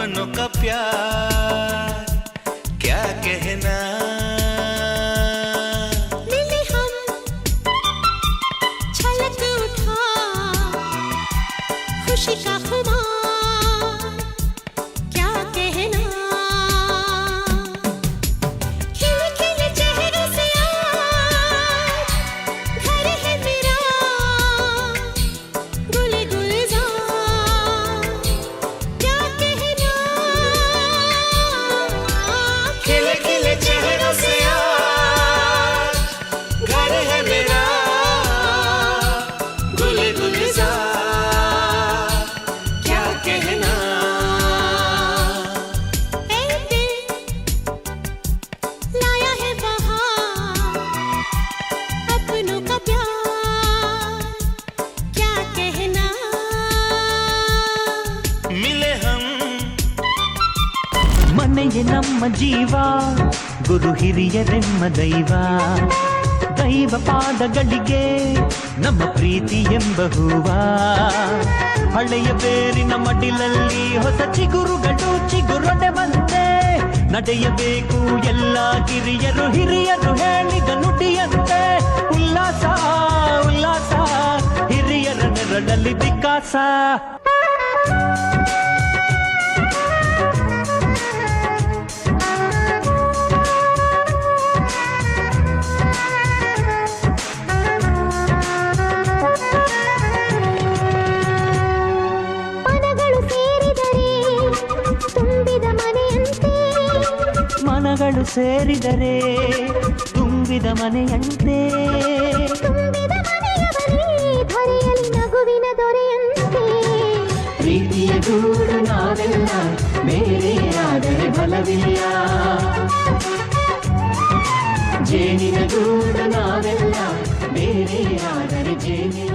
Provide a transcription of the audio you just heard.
अपनों का प्यार क्या कहना। मिले हम छलक उठा खुशी का खुमार क्या कहना। खिले खिले चेहरों से आज घर है मेरा गुले गुलजार क्या कहना। खिले खिले चेहरों से आज घर है मेरा गुले गुलजार क्या कहना। ए दिल लाया है बहार अपनों का प्यार क्या कहना। मिले हम ಮನೆಯೇ ನಮ್ಮ ಜೀವ ಗುರು ಹಿರಿಯರೆಮ್ಮ ದೈವ ದೈವ ಪಾದಗಳಿಗೆ ನಮ್ಮ ಪ್ರೀತಿ ಎಂಬ ಹೂವ ಹಳೆಯ ಬೇರಿನ ಮಡಿಲಲ್ಲಿ ಹೊಸ ಚಿಗುರುಗಳು ಚಿಗುರೊಡೆ ಬಂತೆ ನಡೆಯಬೇಕು ಎಲ್ಲ ಕಿರಿಯರು ಹಿರಿಯರು ಹೇಳಿದ ನುಡಿಯಂತೆ ಉಲ್ಲಾಸ ಉಲ್ಲಾಸ ಹಿರಿಯರ ನೆರಳಲ್ಲಿ ವಿಕಾಸ. ಮನಗಳು ಸೇರಿದರೆ ತುಂಬಿದ ಮನಗಳು ಸೇರಿದರೆ ತುಂಬಿದ ಮನೆಯಂತೆ ಮನೆಯಂತೆ ತುಂಬಿದ ಮನೆಯ ಬಳಿ ಧರೆಯಲ್ಲಿ ನಗುವಿನ ದೊರೆಯಂತೆ. ಪ್ರೀತಿಯ ಗೂಡು ನಾವೆಲ್ಲ ಬೇರೆಯಾದರೆ ಬಲವಿಲ್ಲ ಜೇನಿನ ಗೂಡು ನಾವೆಲ್ಲ ಬೇರೆಯಾದರೆ ಜೇನಿಲ್ಲ.